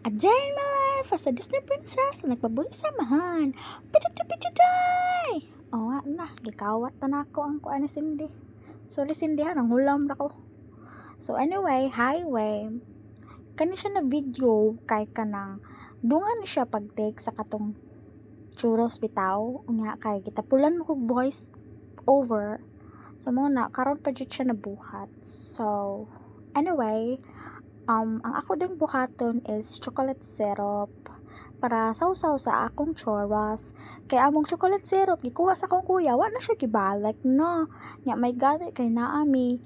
A day in my life as a Disney princess na nagpabuhi sa samahan. Pichuday! O nga na, gikawat na ako ang kuan ni Cindy. Sorry Cindy ha, nanghulam na ko. So anyway, highway. Kani siya na video kay kanang dungan siya pag-take sa katong churros bitaw. Unya kay gitapulan mo kog voice over. So mo na karon pa jud siya nabuhat. So anyway, ang ako ding buhaton is chocolate syrup para sausaw sa akong churros. Kay among chocolate syrup gikuha sa akong kuya, wa na siya gibalik no. Nya may gani kay naami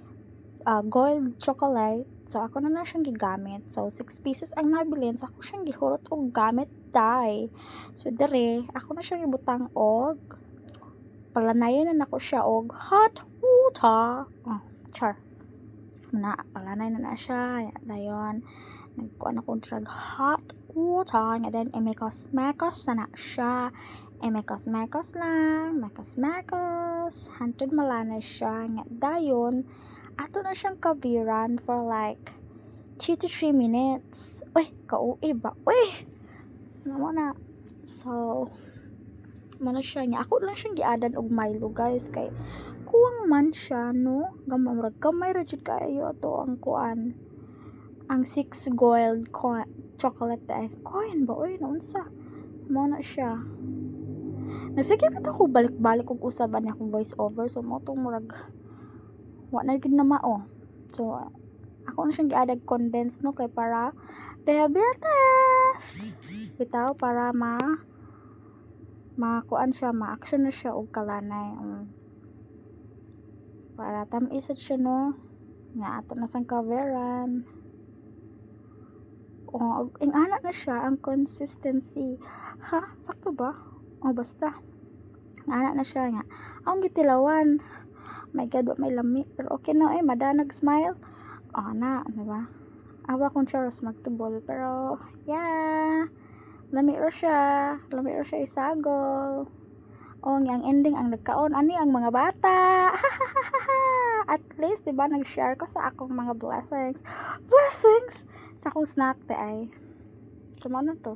gold chocolate. So ako na siyang gigamit. So 6 pieces ang nabilin. So ako siyang gihurot og gamit dai. So dere ako na siyang ibutang og palanayon na nako siya og hot water. Char na palanay na siya dayon nagkuan ako drag hot water nga then mekos na siya mekos hantod malana siya nga dayon ato na siyang kaviran for like 2 to 3 minutes. Uy, kauwi ba? Uy! Ano na? So, mana siya niya. Ako lang siyang giadan og Milo, guys. Kay, kuwang man siya, no? Gamay rajud kayo to ang kuan. Ang 6 gold chocolate eh. Coin ba? Uy, naunsa? Mana siya. Nagsige pa ako balik-balik og usaban niya akong voice over. So, mo itong murag wa na gid na mao. So ako na siyang giadag condensed no kay para diabetes. Bitaw para kuan siya, ma-action na siya og kalanay. Para tamis siya no. Nga ato na sang coveran. Ang anak na siya ang consistency. Ha, sakto ba? Basta. Ang anak na siya nga. Ang gitilawan. My God, may lami. Pero okay na madanag smile. Na, diba? Awa kong churros magtubol. Pero, yeah. Lami ro siya isagol. Ang ending ang nagkaon. Ani ang mga bata. At least, diba, nag-share ko sa akong mga blessings. Sa akong snack, ay. Sumano to?